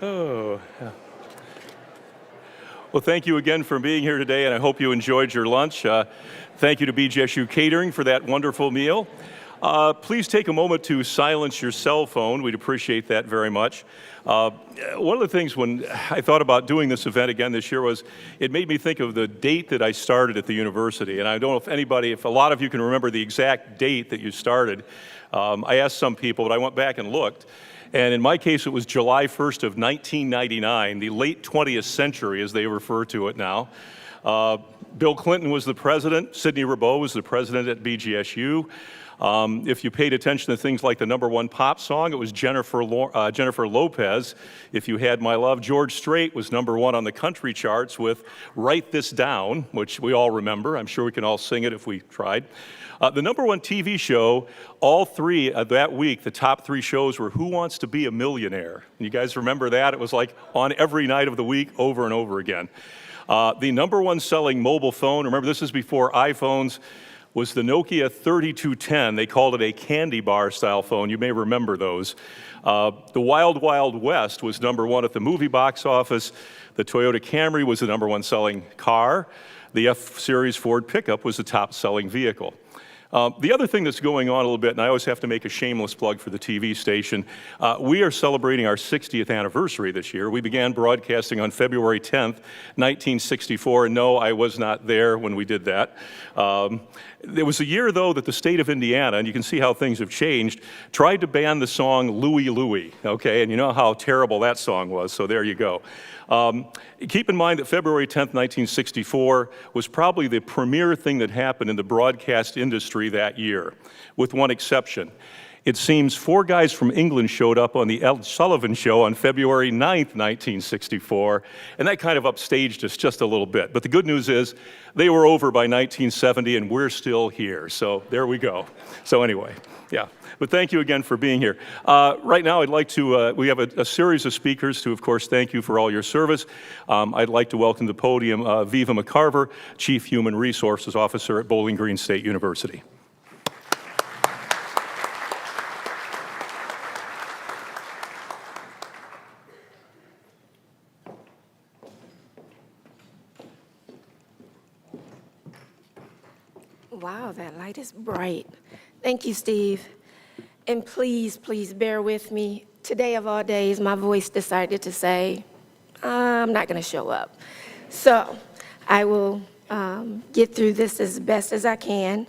Oh, yeah. Well, thank you again for being here today, and I hope you enjoyed your lunch. Thank you to BGSU Catering for that wonderful meal. Please take a moment to silence your cell phone. We'd appreciate that very much. One of the things when I thought about doing this event again this year was it made me think of the date that I started at the university. And I don't know if a lot of you can remember the exact date that you started. I asked some people, but I went back and looked. And in my case, it was July 1st of 1999, the late 20th century, as they refer to it now. Bill Clinton was the president. Sidney Rabeau was the president at BGSU. If you paid attention to things like the #1 pop song, it was Jennifer Lopez. If you had my love, George Strait was #1 on the country charts with Write This Down, which we all remember. I'm sure we can all sing it if we tried. The #1 TV show, all three that week, the top 3 shows were Who Wants to Be a Millionaire? You guys remember that? It was like on every night of the week over and over again. The #1 selling mobile phone, remember this is before iPhones, was the Nokia 3210. They called it a candy bar style phone. You may remember those. The Wild Wild West was #1 at the movie box office. The Toyota Camry was the #1 selling car. The F-Series Ford pickup was the top selling vehicle. The other thing that's going on a little bit, and I always have to make a shameless plug for the TV station, we are celebrating our 60th anniversary this year. We began broadcasting on February 10th, 1964, and no, I was not there when we did that. There was a year, though, that the state of Indiana, and you can see how things have changed, tried to ban the song Louie Louie, okay? And you know how terrible that song was, so there you go. Keep in mind that February 10th, 1964 was probably the premier thing that happened in the broadcast industry that year, with one exception. It seems 4 guys from England showed up on the Ed Sullivan Show on February 9th, 1964, and that kind of upstaged us just a little bit. But the good news is they were over by 1970, and we're still here. So there we go. So anyway, yeah. But thank you again for being here. Right now, I'd like to, we have a series of speakers to, of course, thank you for all your service. I'd like to welcome to the podium Viva McCarver, Chief Human Resources Officer at Bowling Green State University. Wow, that light is bright. Thank you, Steve. And please, please bear with me. Today of all days, my voice decided to say, I'm not going to show up. So I will get through this as best as I can.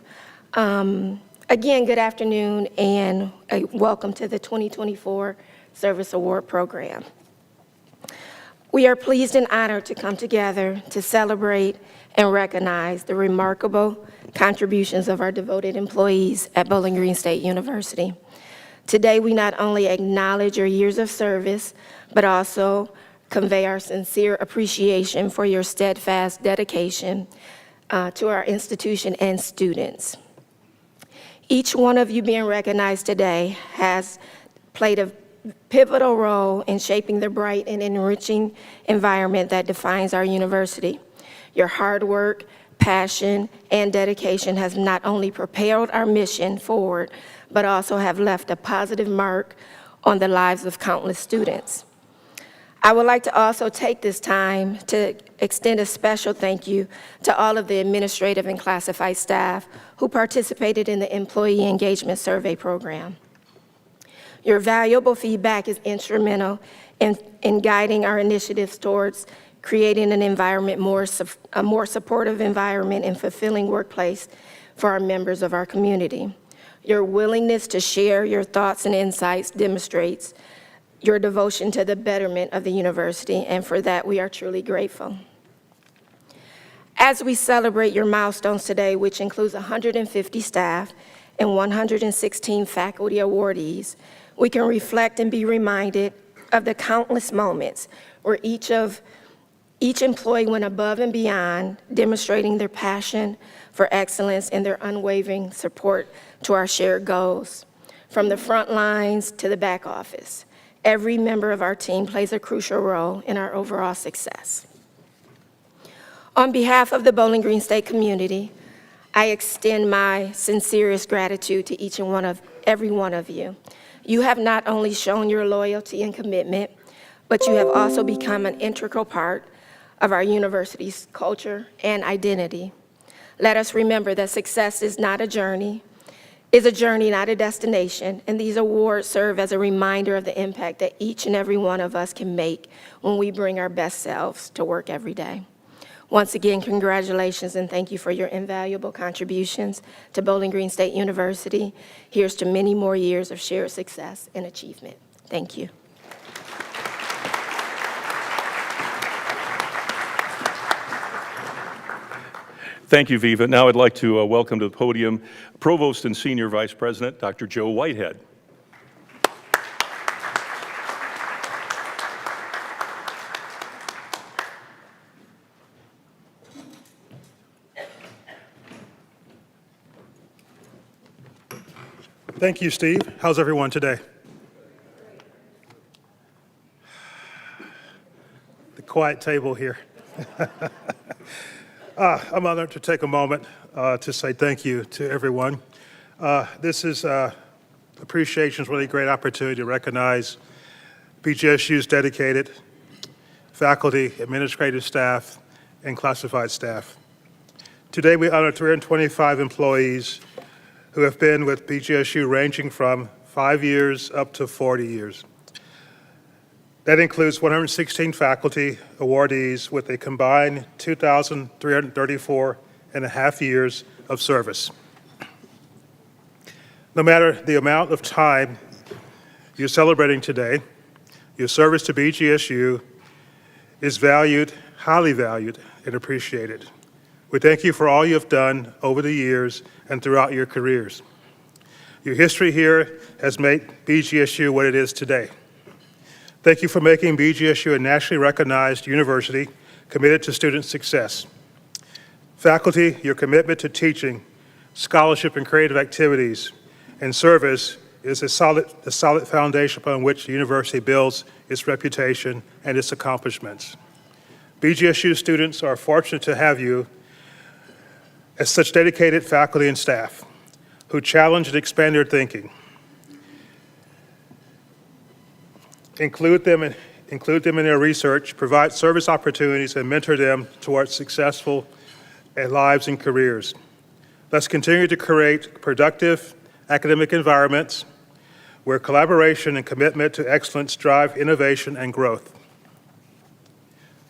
Again, good afternoon, and welcome to the 2024 Service Award Program. We are pleased and honored to come together to celebrate and recognize the remarkable contributions of our devoted employees at Bowling Green State University. Today, we not only acknowledge your years of service, but also convey our sincere appreciation for your steadfast dedication to our institution and students. Each one of you being recognized today has played a pivotal role in shaping the bright and enriching environment that defines our university. Your hard work, passion, and dedication has not only propelled our mission forward, but also have left a positive mark on the lives of countless students. I would like to also take this time to extend a special thank you to all of the administrative and classified staff who participated in the Employee Engagement Survey program. Your valuable feedback is instrumental in guiding our initiatives towards creating an environment, a more supportive environment and fulfilling workplace for our members of our community. Your willingness to share your thoughts and insights demonstrates your devotion to the betterment of the university, and for that we are truly grateful. As we celebrate your milestones today, which includes 150 staff and 116 faculty awardees, we can reflect and be reminded of the countless moments where each employee went above and beyond, demonstrating their passion for excellence and their unwavering support to our shared goals. From the front lines to the back office, every member of our team plays a crucial role in our overall success. On behalf of the Bowling Green State community, I extend my sincerest gratitude to each and every one of you. You have not only shown your loyalty and commitment, but you have also become an integral part of our university's culture and identity. Let us remember that success is not a journey, not a destination, and these awards serve as a reminder of the impact that each and every one of us can make when we bring our best selves to work every day. Once again, congratulations and thank you for your invaluable contributions to Bowling Green State University. Here's to many more years of shared success and achievement. Thank you. Thank you, Viva. Now I'd like to welcome to the podium Provost and Senior Vice President, Dr. Joe Whitehead. Thank you, Steve. How's everyone today? The quiet table here. I'm honored to take a moment to say thank you to everyone. This is appreciation is really a great opportunity to recognize BGSU's dedicated faculty, administrative staff, and classified staff. Today we honor 325 employees who have been with BGSU ranging from 5 years up to 40 years. That includes 116 faculty awardees with a combined 2,334 and a half years of service. No matter the amount of time you're celebrating today, your service to BGSU is valued, highly valued, and appreciated. We thank you for all you have done over the years and throughout your careers. Your history here has made BGSU what it is today. Thank you for making BGSU a nationally recognized university committed to student success. Faculty, your commitment to teaching, scholarship and creative activities, and service is a solid foundation upon which the university builds its reputation and its accomplishments. BGSU students are fortunate to have you as such dedicated faculty and staff who challenge and expand their thinking. Include them in their research, provide service opportunities, and mentor them towards successful lives and careers. Let's continue to create productive academic environments where collaboration and commitment to excellence drive innovation and growth.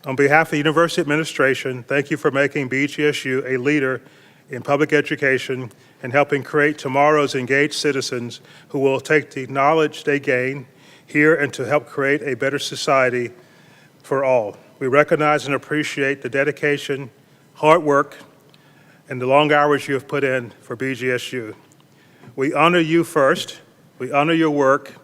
On behalf of the University Administration, thank you for making BGSU a leader in public education and helping create tomorrow's engaged citizens who will take the knowledge they gain here and to help create a better society for all. We recognize and appreciate the dedication, hard work, and the long hours you have put in for BGSU. We honor you first, we honor your work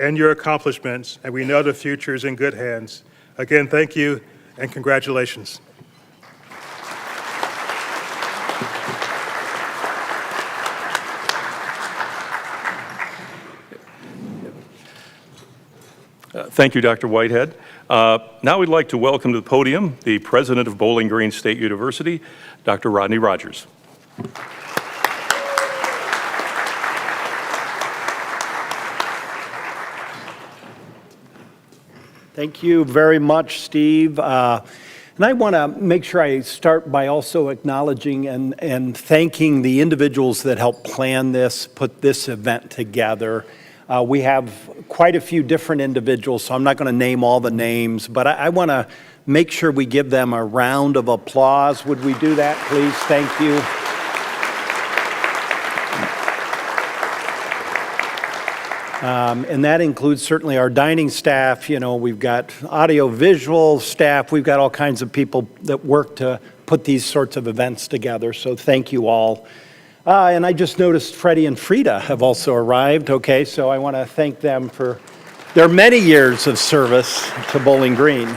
and your accomplishments, and we know the future is in good hands. Again, thank you and congratulations. Thank you, Dr. Whitehead. Now we'd like to welcome to the podium the President of Bowling Green State University, Dr. Rodney Rogers. Thank you very much, Steve. And I want to make sure I start by also acknowledging and thanking the individuals that helped plan this, put this event together. We have quite a few different individuals, so I'm not going to name all the names, but I want to make sure we give them a round of applause. Would we do that, please? Thank you. And that includes certainly our dining staff. You know, we've got audio-visual staff. We've got all kinds of people that work to put these sorts of events together, so thank you all. And I just noticed Freddie and Frida have also arrived. Okay, so I want to thank them for their many years of service to Bowling Green.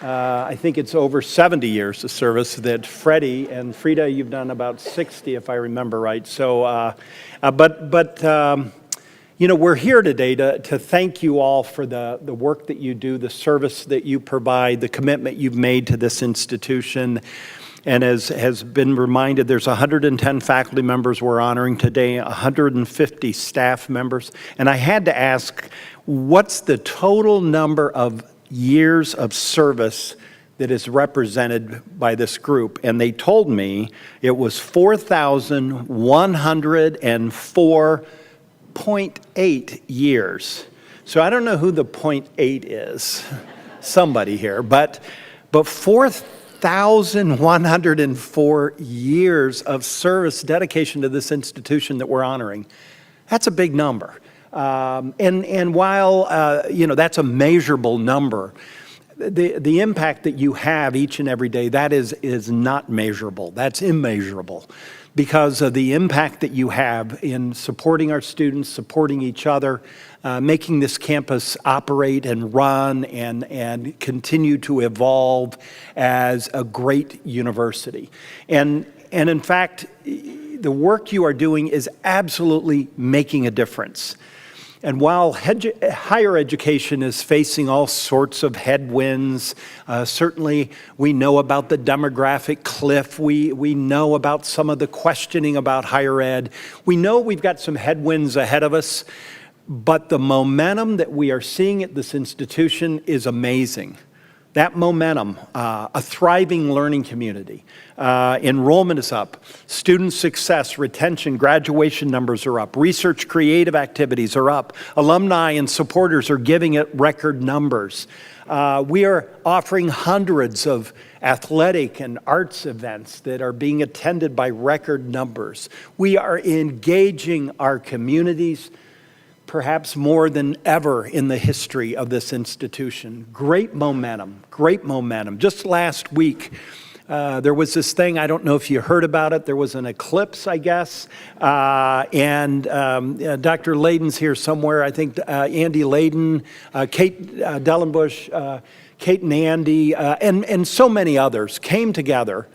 I think it's over 70 years of service that Freddie and Frida, you've done about 60 if I remember right. So, you know, we're here today to thank you all for the work that you do, the service that you provide, the commitment you've made to this institution. And as has been reminded, there's 110 faculty members we're honoring today, 150 staff members. And I had to ask, what's the total number of years of service that is represented by this group? And they told me it was 4,104.8 years. So I don't know who the 0.8 is, somebody here, but 4,104 years of service dedication to this institution that we're honoring. That's a big number. And while, that's a measurable number, the impact that you have each and every day, that is not measurable. That's immeasurable because of the impact that you have in supporting our students, supporting each other, making this campus operate and run and continue to evolve as a great university. And in fact, the work you are doing is absolutely making a difference. And while higher education is facing all sorts of headwinds, certainly we know about the demographic cliff. We know about some of the questioning about higher ed. We know we've got some headwinds ahead of us, but the momentum that we are seeing at this institution is amazing. That momentum, a thriving learning community, enrollment is up, student success, retention, graduation numbers are up, research creative activities are up, alumni and supporters are giving it record numbers. We are offering hundreds of athletic and arts events that are being attended by record numbers. We are engaging our communities perhaps more than ever in the history of this institution. Great momentum, great momentum. Just last week, there was this thing, I don't know if you heard about it, there was an eclipse, I guess, and Dr. Layden's here somewhere, I think Andy Layden, Kate Dellenbush, Kate and Andy, and so many others came together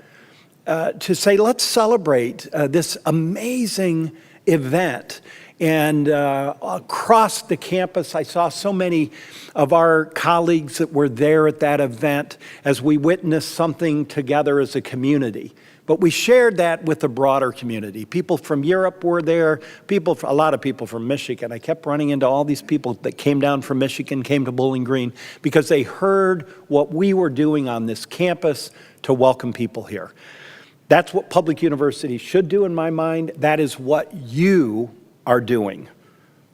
to say, let's celebrate this amazing event. And across the campus, I saw so many of our colleagues that were there at that event as we witnessed something together as a community. But we shared that with the broader community. People from Europe were there, a lot of people from Michigan. I kept running into all these people that came down from Michigan, came to Bowling Green, because they heard what we were doing on this campus to welcome people here. That's what public universities should do in my mind. That is what you are doing.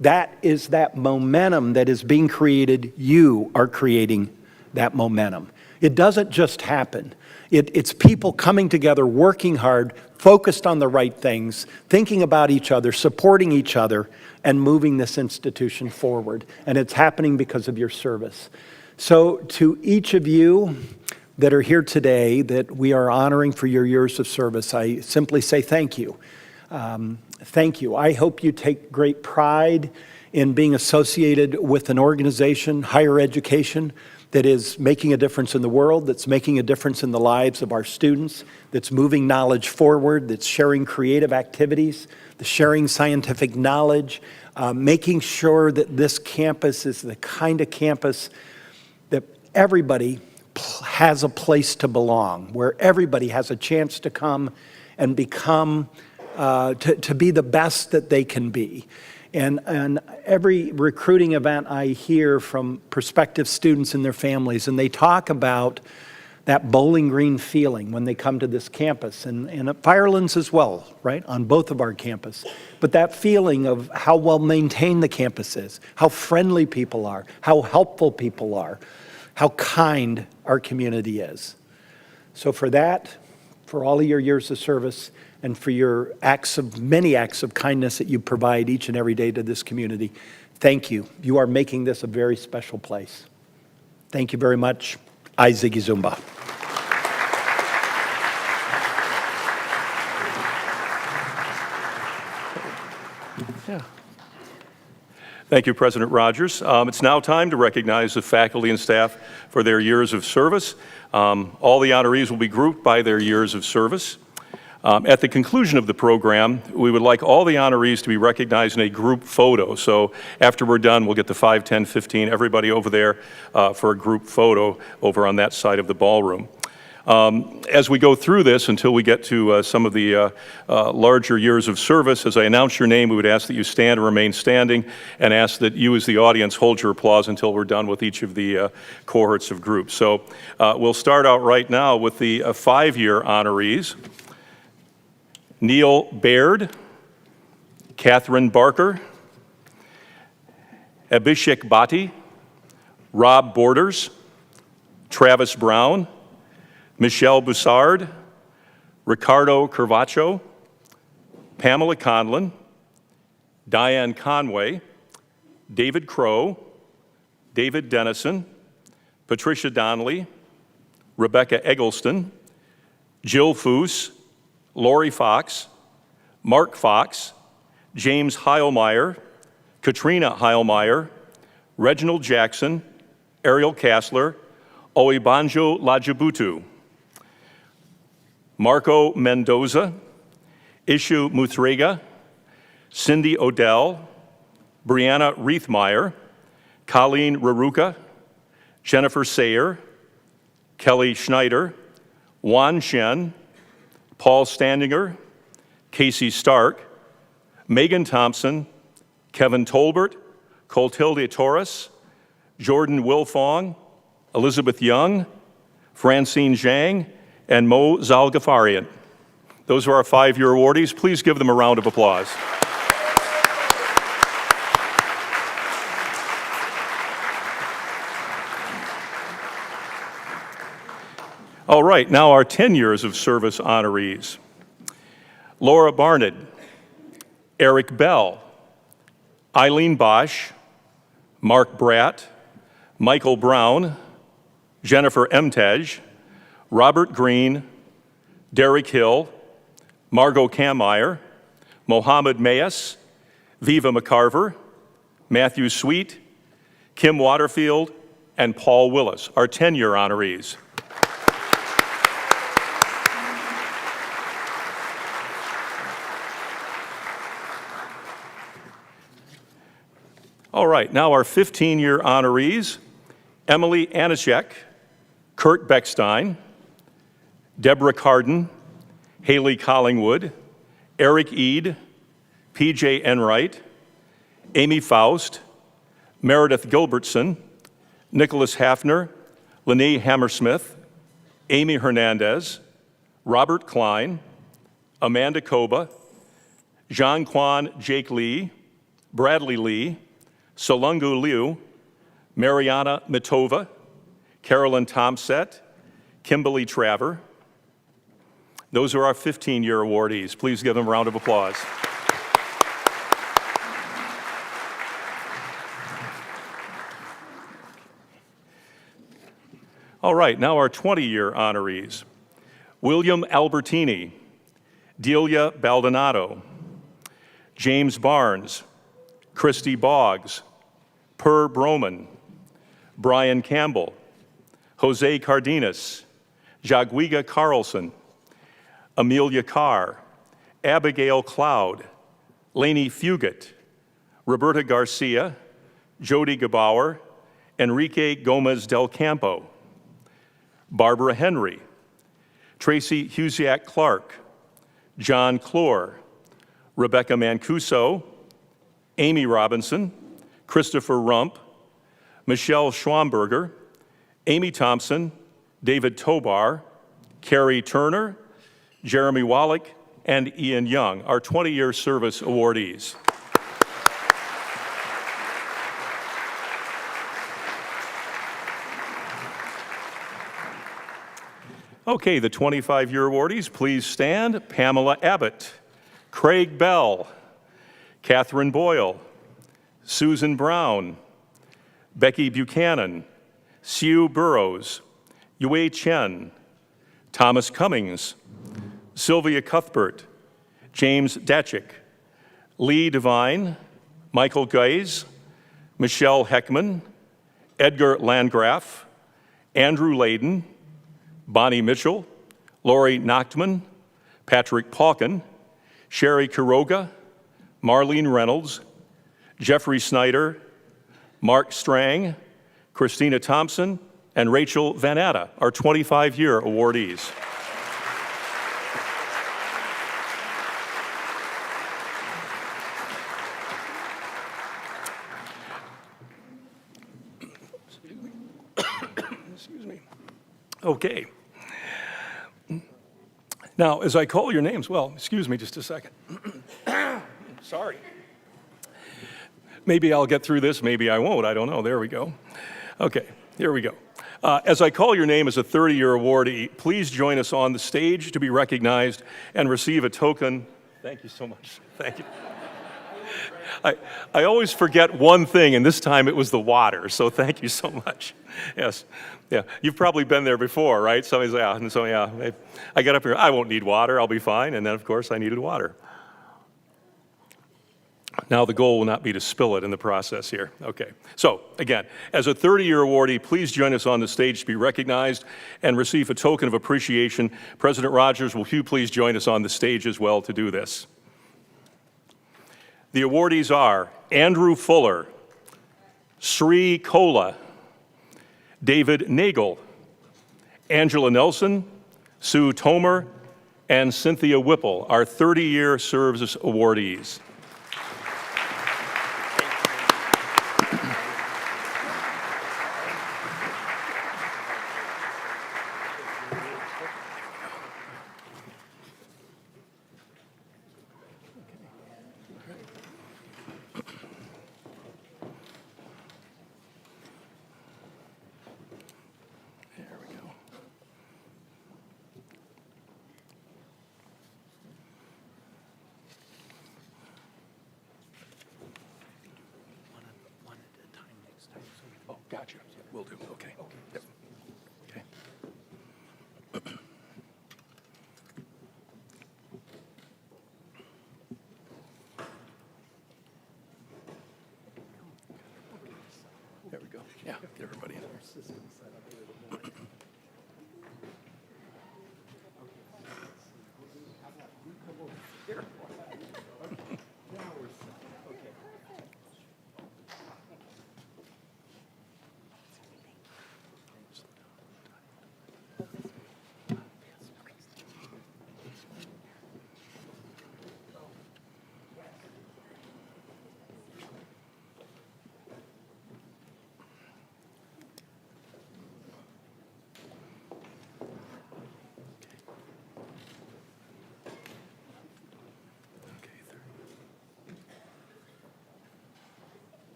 That is that momentum that is being created. You are creating that momentum. It doesn't just happen. It's people coming together, working hard, focused on the right things, thinking about each other, supporting each other, and moving this institution forward. And it's happening because of your service. So to each of you that are here today that we are honoring for your years of service, I simply say thank you. Thank you. I hope you take great pride in being associated with an organization, higher education, that is making a difference in the world, that's making a difference in the lives of our students, that's moving knowledge forward, that's sharing creative activities, that's sharing scientific knowledge, making sure that this campus is the kind of campus that everybody has a place to belong, where everybody has a chance to come and become to be the best that they can be. And every recruiting event I hear from prospective students and their families, and they talk about that Bowling Green feeling when they come to this campus, and at Firelands as well, right, on both of our campus. But that feeling of how well maintained the campus is, how friendly people are, how helpful people are, how kind our community is. So for that, for all of your years of service, and for your many acts of kindness that you provide each and every day to this community, thank you. You are making this a very special place. Thank you very much. I Ziggy Zumba. Yeah. Thank you, President Rogers. It's now time to recognize the faculty and staff for their years of service. All the honorees will be grouped by their years of service. At the conclusion of the program, we would like all the honorees to be recognized in a group photo. So after we're done, we'll get the 5, 10, 15, everybody over there for a group photo over on that side of the ballroom. As we go through this until we get to some of the larger years of service, as I announce your name, we would ask that you stand and remain standing, and ask that you as the audience hold your applause until we're done with each of the cohorts of groups. So we'll start out right now with the 5-year honorees. Neil Baird, Catherine Barker, Abhishek Bhatti, Rob Borders, Travis Brown, Michelle Boussard, Ricardo Carvacho, Pamela Conlon, Diane Conway, David Crow, David Dennison, Patricia Donnelly, Rebecca Eggleston, Jill Foose, Lori Fox, Mark Fox, James Heilmeyer, Katrina Heilmeyer, Reginald Jackson, Ariel Kassler, Oibanjo Lajibutu, Marco Mendoza, Ishu Muthrega, Cindy Odell, Brianna Reithmeyer, Colleen Raruka, Jennifer Sayer, Kelly Schneider, Juan Shen, Paul Standinger, Casey Stark, Megan Thompson, Kevin Tolbert, Coltilde Torres, Jordan Wilfong, Elizabeth Young, Francine Zhang, and Mo Zalgafarian. Those are our 5-year awardees. Please give them a round of applause. All right, now our 10 years of service honorees. Laura Barnard, Eric Bell, Eileen Bosch, Mark Bratt, Michael Brown, Jennifer Emtej, Robert Green, Derek Hill, Margot Kammeyer, Mohammed Mayes, Viva McCarver, Matthew Sweet, Kim Waterfield, and Paul Willis, our 10-year honorees. All right, now our 15-year honorees, Emily Anishek, Kurt Beckstein, Deborah Carden, Haley Collingwood, Eric Eade, P.J. Enright, Amy Faust, Meredith Gilbertson, Nicholas Hafner, Lene Hammersmith, Amy Hernandez, Robert Klein, Amanda Koba, Jean-Quan Jake Lee, Bradley Lee, Solungu Liu, Mariana Mitova, Carolyn Tomset, Kimberly Traver. Those are our 15-year awardees. Please give them a round of applause. All right, now our 20-year honorees. William Albertini, Delia Baldonado, James Barnes, Christy Boggs, Per Broman, Brian Campbell, Jose Cardenas, Jagwiga Carlson, Amelia Carr, Abigail Cloud, Lainey Fugit, Roberta Garcia, Jody Gebauer, Enrique Gomez del Campo, Barbara Henry, Tracy Husiak Clark, John Clore, Rebecca Mancuso, Amy Robinson, Christopher Rump, Michelle Schwamberger, Amy Thompson, David Tobar, Carrie Turner, Jeremy Wallach, and Ian Young, our 20-year service awardees. Okay, the 25-year awardees, please stand. Pamela Abbott, Craig Bell, Catherine Boyle, Susan Brown, Becky Buchanan, Sue Burrows, Yue Chen, Thomas Cummings, Sylvia Cuthbert, James Datchick, Lee Devine, Michael Geis, Michelle Heckman, Edgar Landgraf, Andrew Layden, Bonnie Mitchell, Lori Nachtman, Patrick Pauken, Sherry Quiroga, Marlene Reynolds, Jeffrey Snyder, Mark Strang, Christina Thompson, and Rachel Vanatta, our 25-year awardees. Excuse me. Okay. Now, as I call your names, well, excuse me just a second. Sorry. Maybe I'll get through this, maybe I won't, I don't know. There we go. Okay, here we go. As I call your name as a 30-year awardee, please join us on the stage to be recognized and receive a token. Thank you so much. Thank you. I always forget one thing, and this time it was the water, so thank you so much. Yes, yeah, you've probably been there before, right? Somebody's like, and so yeah, I got up here, I won't need water, I'll be fine, and then of course I needed water. Now the goal will not be to spill it in the process here. Okay, so again, as a 30-year awardee, please join us on the stage to be recognized and receive a token of appreciation. President Rogers, will you please join us on the stage as well to do this? The awardees are Andrew Fuller, Sri Kola, David Nagel, Angela Nelson, Sue Tomer, and Cynthia Whipple, our 30-year service awardees. Gotcha. Will do. Okay. Yep. Okay. There we go. Yeah, get everybody in there.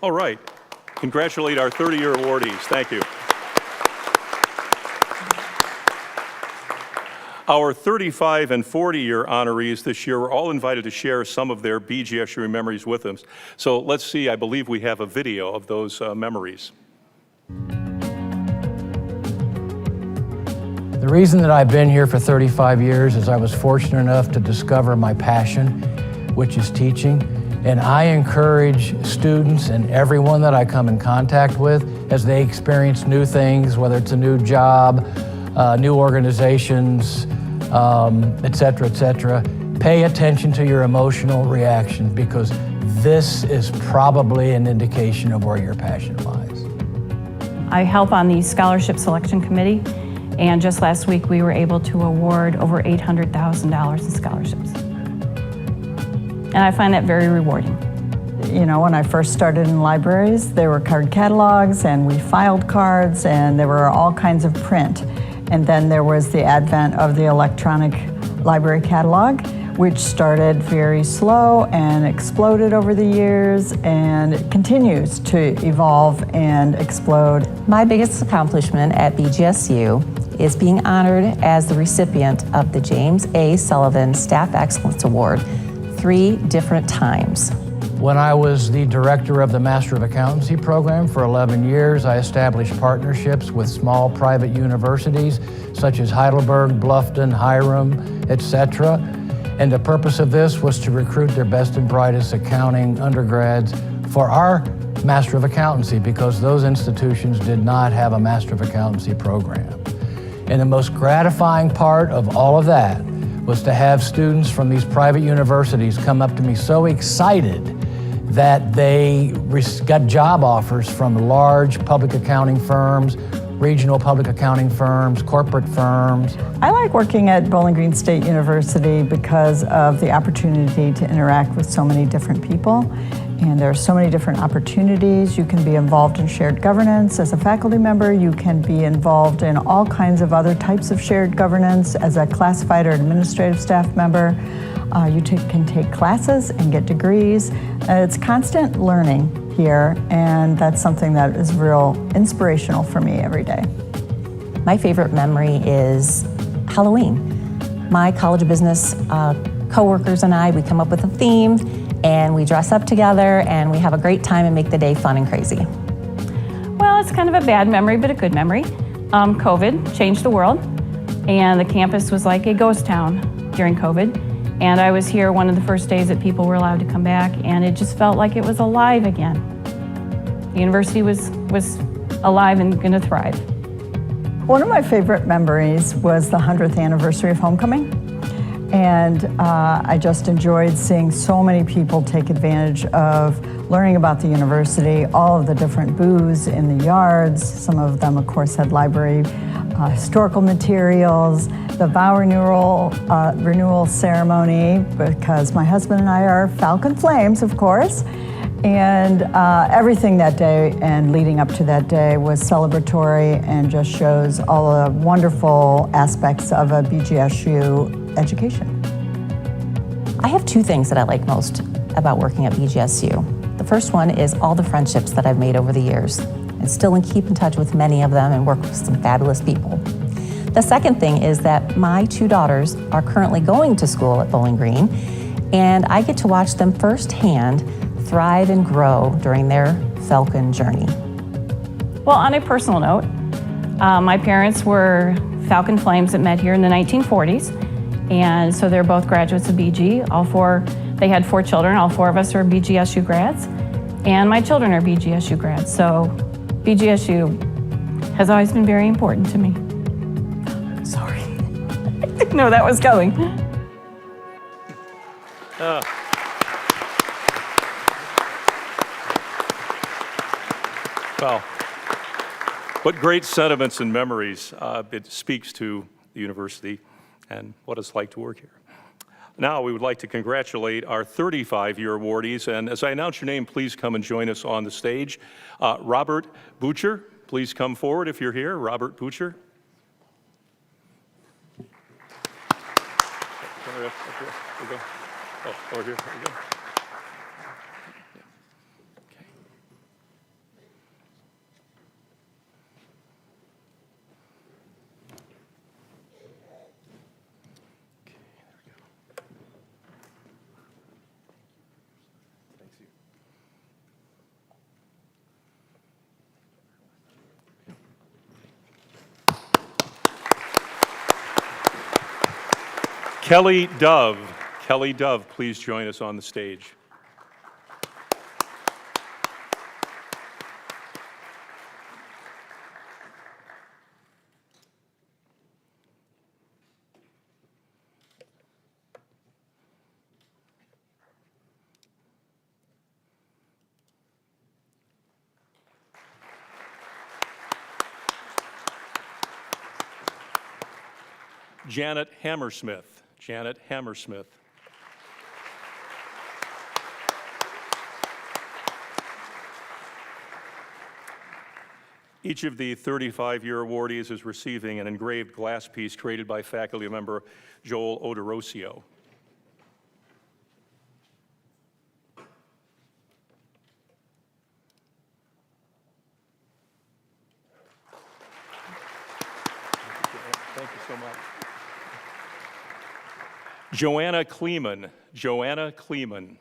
All right. Congratulate our 30-year awardees. Thank you. Our 35 and 40-year honorees this year were all invited to share some of their BGSU memories with us. So let's see, I believe we have a video of those memories. The reason that I've been here for 35 years is I was fortunate enough to discover my passion, which is teaching. And I encourage students and everyone that I come in contact with as they experience new things, whether it's a new job, new organizations, et cetera, pay attention to your emotional reaction because this is probably an indication of where your passion lies. I help on the scholarship selection committee, and just last week we were able to award over $800,000 in scholarships. And I find that very rewarding. You know, when I first started in libraries, there were card catalogs and we filed cards and there were all kinds of print. And then there was the advent of the electronic library catalog, which started very slow and exploded over the years and it continues to evolve and explode. My biggest accomplishment at BGSU is being honored as the recipient of the James A. Sullivan Staff Excellence Award 3 different times. When I was the director of the Master of Accountancy program for 11 years, I established partnerships with small private universities such as Heidelberg, Bluffton, Hiram, etc. And the purpose of this was to recruit their best and brightest accounting undergrads for our Master of Accountancy because those institutions did not have a Master of Accountancy program. And the most gratifying part of all of that was to have students from these private universities come up to me so excited that they got job offers from large public accounting firms, regional public accounting firms, corporate firms. I like working at Bowling Green State University because of the opportunity to interact with so many different people. And there are so many different opportunities. You can be involved in shared governance as a faculty member. You can be involved in all kinds of other types of shared governance as a classified or administrative staff member. You can take classes and get degrees. It's constant learning here, and that's something that is real inspirational for me every day. My favorite memory is Halloween. My College of Business coworkers and I, we come up with a theme and we dress up together and we have a great time and make the day fun and crazy. Well, it's kind of a bad memory, but a good memory. COVID changed the world, and the campus was like a ghost town during COVID. And I was here one of the first days that people were allowed to come back, and it just felt like it was alive again. The university was alive and going to thrive. One of my favorite memories was the 100th anniversary of homecoming. And I just enjoyed seeing so many people take advantage of learning about the university, all of the different booths in the yards. Some of them, of course, had library historical materials, the vow renewal ceremony, because my husband and I are Falcon Flames, of course. And everything that day and leading up to that day was celebratory and just shows all the wonderful aspects of a BGSU education. I have two things that I like most about working at BGSU. The first one is all the friendships that I've made over the years, and still keep in touch with many of them and work with some fabulous people. The second thing is that my two daughters are currently going to school at Bowling Green, and I get to watch them firsthand thrive and grow during their Falcon journey. Well, on a personal note, my parents were Falcon Flames that met here in the 1940s. And so they're both graduates of BG. They had 4 children. All 4 of us are BGSU grads. And my children are BGSU grads. So BGSU has always been very important to me. Sorry. I didn't know that was coming. Well, what great sentiments and memories. It speaks to the university and what it's like to work here. Now we would like to congratulate our 35-year awardees, and as I announce your name, please come and join us on the stage. Robert Butcher, please come forward if you're here. Robert Butcher. Over here. There you go. Kelly Dove. Kelly Dove, please join us on the stage. Janet Hammersmith. Janet Hammersmith. Each of the 35-year awardees is receiving an engraved glass piece created by faculty member Joel Odorosio. Thank you so much. Joanna Kleeman. Joanna Kleeman.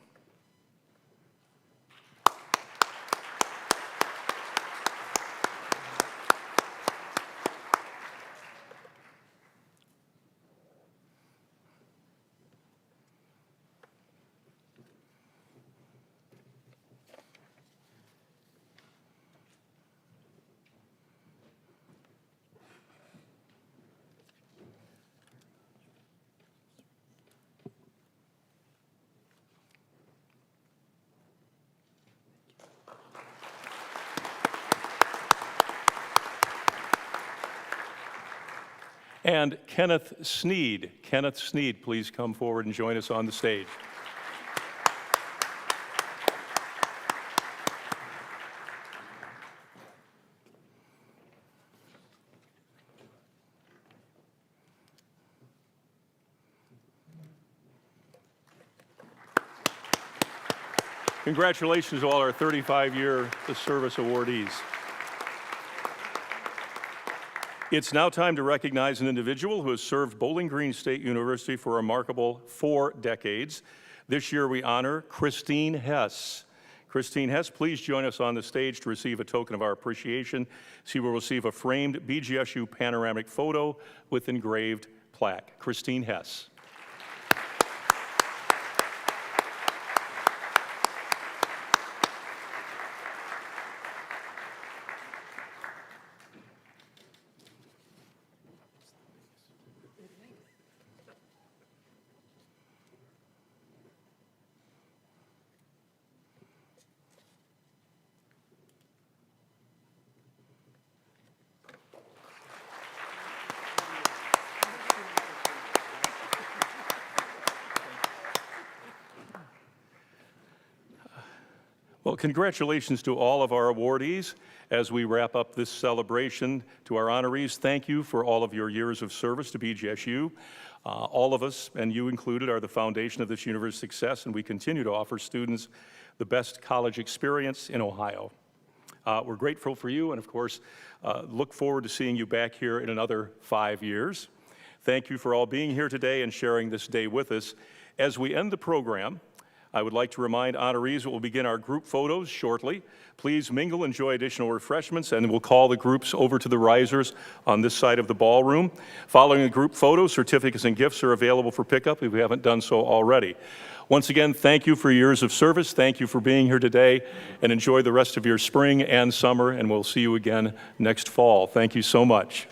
And Kenneth Sneed. Kenneth Sneed, please come forward and join us on the stage. Congratulations to all our 35-year service awardees. It's now time to recognize an individual who has served Bowling Green State University for a remarkable 4 decades. This year we honor Christine Hess. Christine Hess, please join us on the stage to receive a token of our appreciation. She will receive a framed BGSU panoramic photo with engraved plaque. Christine Hess. Well, congratulations to all of our awardees. As we wrap up this celebration, to our honorees, thank you for all of your years of service to BGSU. All of us, and you included, are the foundation of this university's success, and we continue to offer students the best college experience in Ohio. We're grateful for you, and of course, look forward to seeing you back here in another 5 years. Thank you for all being here today and sharing this day with us. As we end the program, I would like to remind honorees that we'll begin our group photos shortly. Please mingle, enjoy additional refreshments, and we'll call the groups over to the risers on this side of the ballroom. Following the group photos, certificates and gifts are available for pickup if we haven't done so already. Once again, thank you for your years of service. Thank you for being here today, and enjoy the rest of your spring and summer, and we'll see you again next fall. Thank you so much.